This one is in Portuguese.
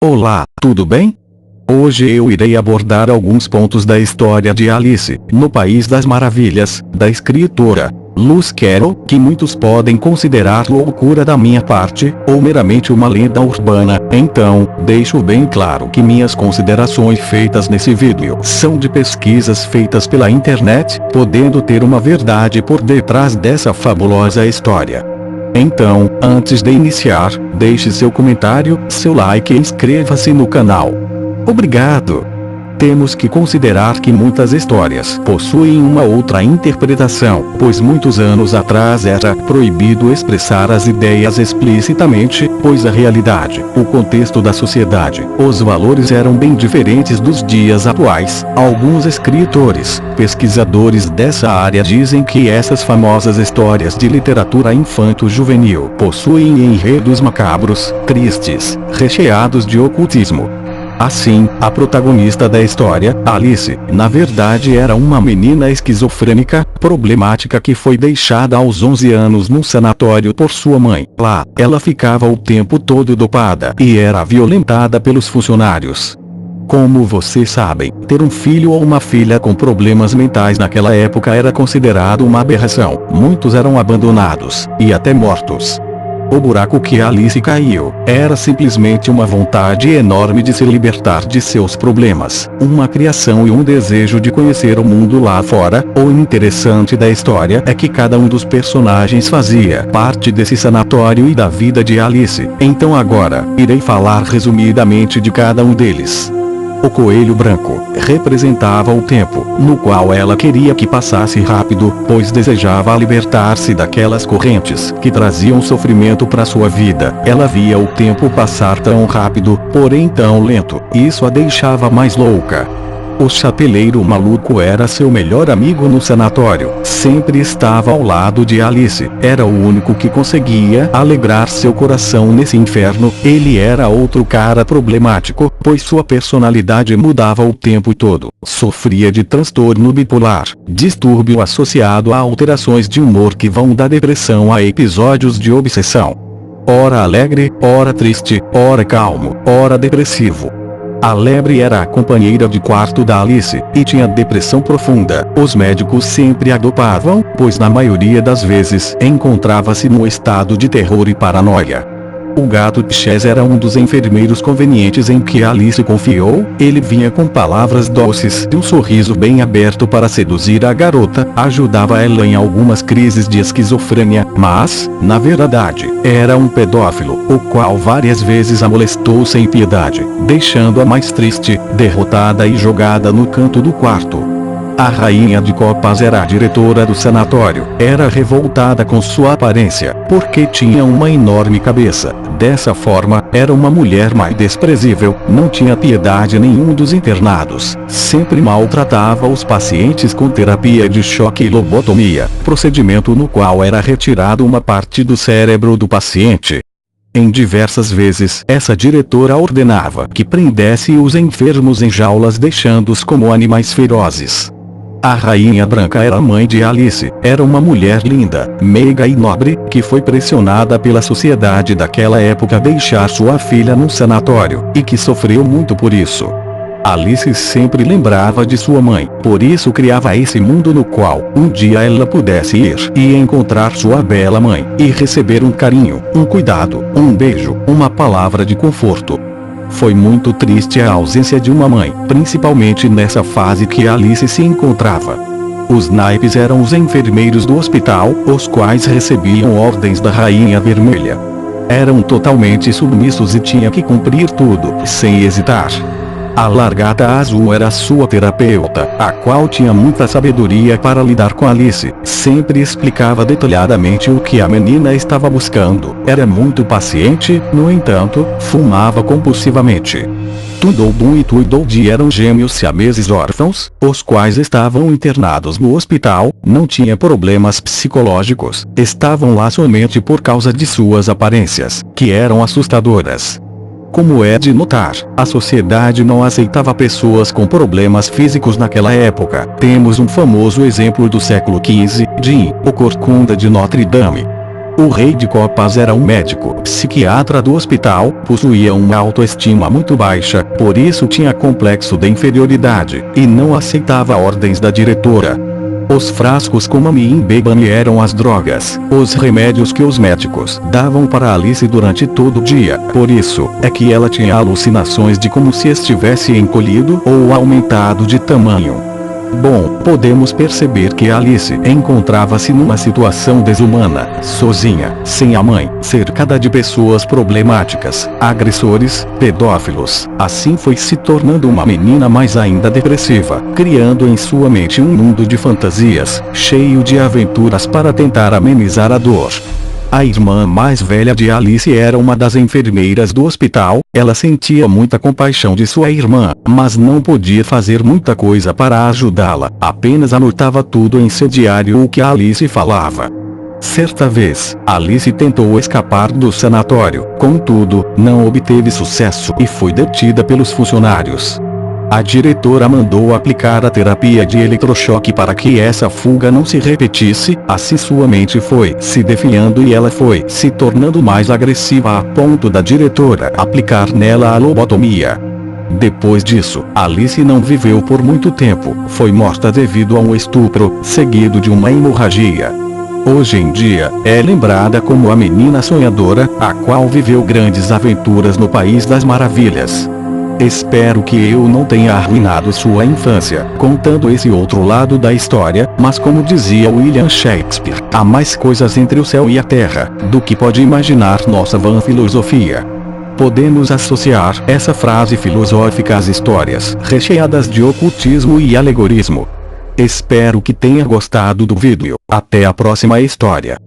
Olá, tudo bem? Hoje eu irei abordar alguns pontos da história de Alice, no País das Maravilhas, da escritora Lewis Carroll, que muitos podem considerar loucura da minha parte, ou meramente uma lenda urbana. Então, deixo bem claro que minhas considerações feitas nesse vídeo são de pesquisas feitas pela internet, podendo ter uma verdade por detrás dessa fabulosa história. Então, antes de iniciar, deixe seu comentário, seu like e inscreva-se no canal. Obrigado! Temos que considerar que muitas histórias possuem uma outra interpretação, pois muitos anos atrás era proibido expressar as ideias explicitamente, pois a realidade, o contexto da sociedade, os valores eram bem diferentes dos dias atuais. Alguns escritores, pesquisadores dessa área dizem que essas famosas histórias de literatura infanto-juvenil possuem enredos macabros, tristes, recheados de ocultismo. Assim, a protagonista da história, Alice, na verdade era uma menina esquizofrênica, problemática que foi deixada aos 11 anos num sanatório por sua mãe. Lá, ela ficava o tempo todo dopada e era violentada pelos funcionários. Como vocês sabem, ter um filho ou uma filha com problemas mentais naquela época era considerado uma aberração. Muitos eram abandonados, e até mortos. O buraco que Alice caiu, era simplesmente uma vontade enorme de se libertar de seus problemas, uma criação e um desejo de conhecer o mundo lá fora. O interessante da história é que cada um dos personagens fazia parte desse sanatório e da vida de Alice. Então agora, irei falar resumidamente de cada um deles. O coelho branco representava o tempo no qual ela queria que passasse rápido, pois desejava libertar-se daquelas correntes que traziam sofrimento para sua vida. Ela via o tempo passar tão rápido, porém tão lento, e isso a deixava mais louca. O chapeleiro maluco era seu melhor amigo no sanatório, sempre estava ao lado de Alice, era o único que conseguia alegrar seu coração nesse inferno. Ele era outro cara problemático, pois sua personalidade mudava o tempo todo, sofria de transtorno bipolar, distúrbio associado a alterações de humor que vão da depressão a episódios de obsessão. Ora alegre, ora triste, ora calmo, ora depressivo. A lebre era a companheira de quarto da Alice, e tinha depressão profunda. Os médicos sempre a dopavam, pois na maioria das vezes encontrava-se no estado de terror e paranoia. O gato Chess era um dos enfermeiros convenientes em que Alice confiou. Ele vinha com palavras doces e um sorriso bem aberto para seduzir a garota, ajudava ela em algumas crises de esquizofrênia, mas, na verdade, era um pedófilo, o qual várias vezes a molestou sem piedade, deixando-a mais triste, derrotada e jogada no canto do quarto. A rainha de copas era a diretora do sanatório, era revoltada com sua aparência, porque tinha uma enorme cabeça. Dessa forma, era uma mulher mais desprezível, não tinha piedade nenhum dos internados, sempre maltratava os pacientes com terapia de choque e lobotomia, procedimento no qual era retirado uma parte do cérebro do paciente. Em diversas vezes, essa diretora ordenava que prendesse os enfermos em jaulas, deixando-os como animais ferozes. A Rainha Branca era a mãe de Alice, era uma mulher linda, meiga e nobre, que foi pressionada pela sociedade daquela época a deixar sua filha num sanatório, e que sofreu muito por isso. Alice sempre lembrava de sua mãe, por isso criava esse mundo no qual, um dia ela pudesse ir e encontrar sua bela mãe, e receber um carinho, um cuidado, um beijo, uma palavra de conforto. Foi muito triste a ausência de uma mãe, principalmente nessa fase que Alice se encontrava. Os naipes eram os enfermeiros do hospital, os quais recebiam ordens da Rainha Vermelha. Eram totalmente submissos e tinha que cumprir tudo, sem hesitar. A Largata Azul era sua terapeuta, a qual tinha muita sabedoria para lidar com Alice, sempre explicava detalhadamente o que a menina estava buscando, era paciente, no entanto, fumava compulsivamente. Tweedledum e Tweedledee eram gêmeos siameses órfãos, os quais estavam internados no hospital, não tinha problemas psicológicos, estavam lá somente por causa de suas aparências, que eram assustadoras. Como é de notar, a sociedade não aceitava pessoas com problemas físicos naquela época. Temos um famoso exemplo do século XV, Jim, o Corcunda de Notre Dame. O rei de copas era um médico psiquiatra do hospital, possuía uma autoestima muito baixa, por isso tinha complexo de inferioridade, e não aceitava ordens da diretora. Os frascos com Mamimbebane eram as drogas, os remédios que os médicos davam para Alice durante todo o dia, por isso é que ela tinha alucinações de como se estivesse encolhido ou aumentado de tamanho. Bom, podemos perceber que Alice encontrava-se numa situação desumana, sozinha, sem a mãe, cercada de pessoas problemáticas, agressores, pedófilos. Assim foi se tornando uma menina mais ainda depressiva, criando em sua mente um mundo de fantasias, cheio de aventuras para tentar amenizar a dor. A irmã mais velha de Alice era uma das enfermeiras do hospital, ela sentia muita compaixão de sua irmã, mas não podia fazer muita coisa para ajudá-la, apenas anotava tudo em seu diário o que Alice falava. Certa vez, Alice tentou escapar do sanatório, contudo, não obteve sucesso e foi detida pelos funcionários. A diretora mandou aplicar a terapia de eletrochoque para que essa fuga não se repetisse, assim sua mente foi se definhando e ela foi se tornando mais agressiva a ponto da diretora aplicar nela a lobotomia. Depois disso, Alice não viveu por muito tempo, foi morta devido a um estupro, seguido de uma hemorragia. Hoje em dia, é lembrada como a menina sonhadora, a qual viveu grandes aventuras no País das Maravilhas. Espero que eu não tenha arruinado sua infância, contando esse outro lado da história, mas como dizia William Shakespeare, há mais coisas entre o céu e a terra, do que pode imaginar nossa vã filosofia. Podemos associar essa frase filosófica às histórias recheadas de ocultismo e alegorismo. Espero que tenha gostado do vídeo. Até a próxima história.